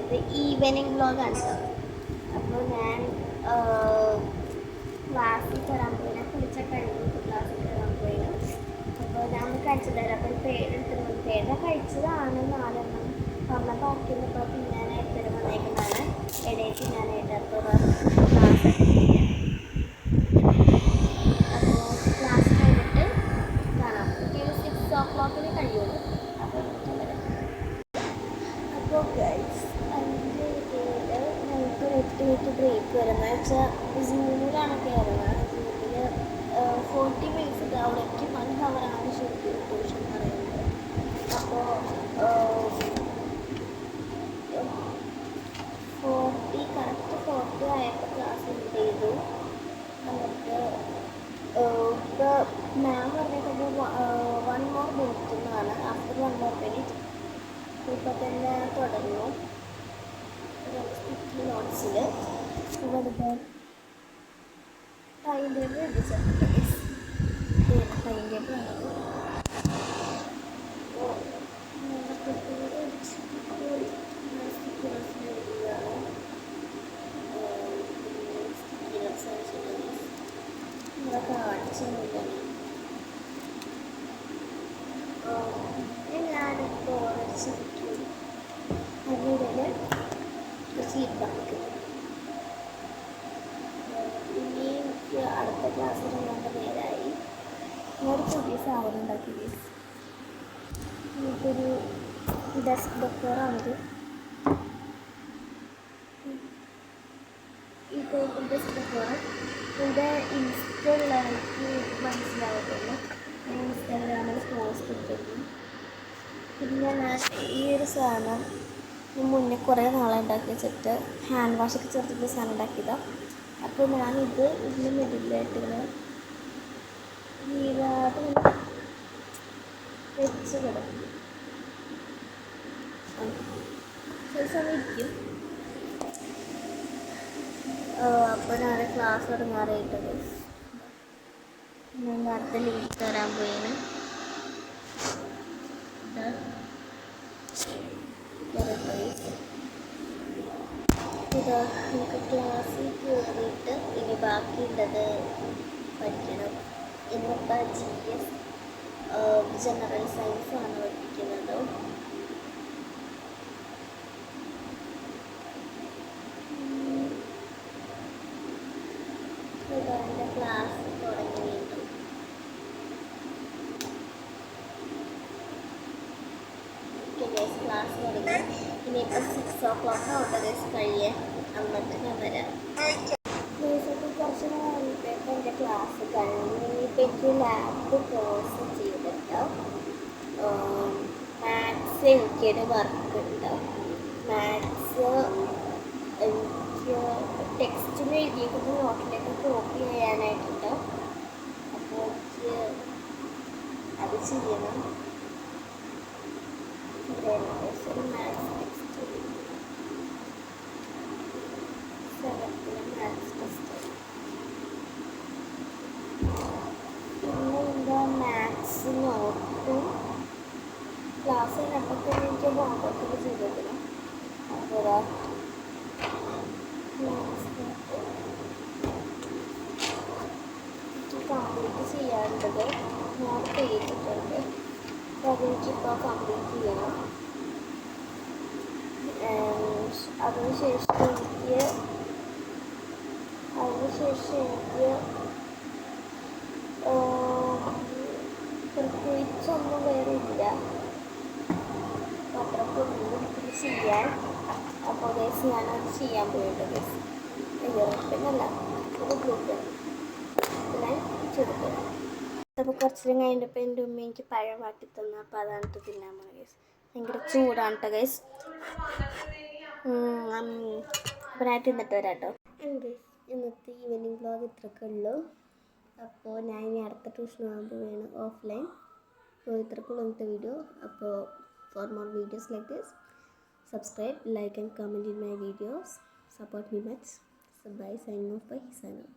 ഇത് ഈവനിങ് വ്ളോഗാണ് കേട്ടോ. അപ്പോൾ ഞാൻ ക്ലാസ്സിൽ കയറാൻ പോയിന്, കുളിച്ചൊക്കെ കഴിഞ്ഞു ക്ലാസ്സിൽ കയറാൻ പോയിന്. അപ്പോൾ ഞാൻ കഴിച്ചു തരാം. അപ്പോൾ ഒരു പേരെടുത്തിട്ട് പേര കഴിച്ചതാണ് 4 എണ്ണം. പറഞ്ഞ ബാക്കിയുള്ളപ്പോൾ തിന്നാനായിട്ട് തരും വന്നേക്കുന്നതാണ്. ഇടയിൽ തിന്നാനായിട്ട് അപ്പോൾ ക്ലാസ് ക്ലാസ് കഴിഞ്ഞിട്ട് കാണാം. ഒരു 6 o'clock കഴിയുള്ളൂ. അപ്പോൾ ഗൈസ് അതിൻ്റെ ഇടയിൽ ഞങ്ങൾക്കൊരു 8 മിനിറ്റ് ബ്രേക്ക് വരുന്നത് വെച്ചാൽ സൂമിലാണ് കയറുന്നത്. സൂമിൽ 40 മിനിറ്റ്സ് അവിടേക്ക് 1 ഹവറാണ് ശരിക്കും ട്യൂഷൻ പറയുന്നത്. അപ്പോൾ 40 ആയപ്പോൾ ക്ലാസ് എൻഡ് ചെയ്തു. എന്നിട്ട് ഇപ്പോൾ മാം പറഞ്ഞിട്ട് 1 more minute എന്നാണ്. ആഫ്റ്റർ 1 more minute ഇപ്പോൾ തന്നെ തുടങ്ങും. നോട്ട്സിൽ ഇവിടുത്തെ ടൈം ടേബിൾ എഴുതിച്ചിട്ടുണ്ട്. ടൈം ടേബിൾ ആണത്. ഞാനിപ്പോൾ ശരിക്കും അതിനിടയിൽ ഫീഡ്ബാക്ക് ഇനി അടുത്ത ക്ലാസ് തുടങ്ങേണ്ട നേരമായി. ഞാനൊരു പുതിയ സാധനം ഉണ്ടാക്കി. എനിക്കൊരു ഡെസ്ക് ഡെക്കറാണിത്. ഈ ടൈപ്പ് ഡെസ്ക് ഡെക്കർ ഇവിടെ ഇൻസ്റ്റയിലേക്ക് മനസ്സിലാവുന്നുള്ളൂ. ഞാൻ ഇൻസ്റ്റാഗ്രാമിൽ പോസ്റ്റ് ഇട്ടിരുന്നു. പിന്നെ ഞാൻ ഈ ഒരു സാധനം മുന്നേ കുറേ നാളെ ഉണ്ടാക്കി വെച്ചിട്ട് ഹാൻഡ് വാഷൊക്കെ ചേർത്തിട്ട് സാധനം ഉണ്ടാക്കിയതാണ്. അപ്പോൾ ഞാനിത് ഇതിന് മിഡിലായിട്ട് ഇങ്ങനെ വീഴാതെ വെച്ച് കിടക്കും. ചില സമയം ഇരിക്കും. അപ്പോൾ ഞാൻ ക്ലാസ് തുടങ്ങാറായിട്ടത് ഞാൻ നേരത്തെ ലീവ് തരാൻ പോയിന്. ഇതാ നമുക്ക് ക്ലാസ്സിൽ കയറിയിട്ട് ഇനി ബാക്കിയുള്ളത് പഠിക്കണം. ഇന്നിപ്പോൾ GS ജനറൽ സയൻസ് ആണ് പഠിപ്പിക്കുന്നത്. എൻ്റെ ക്ലാസ് തുടങ്ങി വീണ്ടും. ക്ലാസ് തുടങ്ങി. ഇനിയിപ്പോൾ 6 o'clock ഓർഡേഴ്സ് കഴിയേ. എന്നിട്ട് ഞാൻ വരാം. കുറച്ച് കഴിഞ്ഞിട്ട് എൻ്റെ ക്ലാസ് കഴിഞ്ഞ് ഇനിയിപ്പോൾ എനിക്ക് ലാബ് കോഴ്സ് ചെയ്തിട്ട് മാത്സ് എനിക്കൊരു വർക്ക് ഉണ്ട്. മാത്സ് എനിക്ക് ടെക്സ്റ്റിൽ എഴുതിയിരിക്കുന്ന നോട്ടിലേക്ക് കോപ്പി ചെയ്യാനായിട്ടുണ്ട്. അപ്പോൾ എനിക്ക് അത് ചെയ്യണം. ഒരു maths text 7th maths test. പിന്നെ എന്താ മാത്സ് നോട്ടും ക്ലാസ് കഴിഞ്ഞപ്പോൾ എനിക്ക് ഹോംവർക്കൊക്കെ ചെയ്തിരുന്നു. അപ്പോൾ മാത്സ് നോട്ട് എനിക്ക് കംപ്ലീറ്റ് ചെയ്യാറുള്ളത് നോട്ട് ചെയ്തിട്ടുണ്ട്. അതെനിക്കിപ്പോൾ കംപ്ലീറ്റ് ചെയ്യണം. അതിനുശേഷം എനിക്ക് പ്രത്യേകിച്ചൊന്നും വേറെ ഇല്ല. അത്രക്കൊന്നും ചെയ്യാൻ. അപ്പോൾ ഗൈസ് ഞാനത് ചെയ്യാൻ പോയിട്ട് ഗൈസ് പിന്നല്ല ഒരു ഗ്രൂപ്പ് ഞാൻ ചെറുപ്പം. അപ്പോൾ കുറച്ച് കഴിഞ്ഞപ്പോൾ എൻ്റെ ഉമ്മ എനിക്ക് പഴം വാട്ടി തന്നു. അപ്പോൾ അതാണ് തിന്നാൻ പോകുന്നത് ഗൈസ്. ഭയങ്കര ചൂടാണ് കേട്ടോ ഗൈസ്. അപ്പോൾ ഞാൻ തിന്നിട്ട് വരാം കേട്ടോ. ഇന്നത്തെ ഈവനിങ് വ്ളോഗ് ഇത്രയൊക്കെ ഉള്ളൂ. അപ്പോൾ ഞാൻ ഇനി അടുത്ത ട്യൂഷൻ ആകുമ്പോൾ വേണം ഓഫ്ലൈൻ. അപ്പോൾ ഇത്രയ്ക്കുള്ള ഇന്നത്തെ വീഡിയോ. അപ്പോൾ for more videos like this subscribe, like and comment in my videos. Support me much. So bye, signing off by Hisana.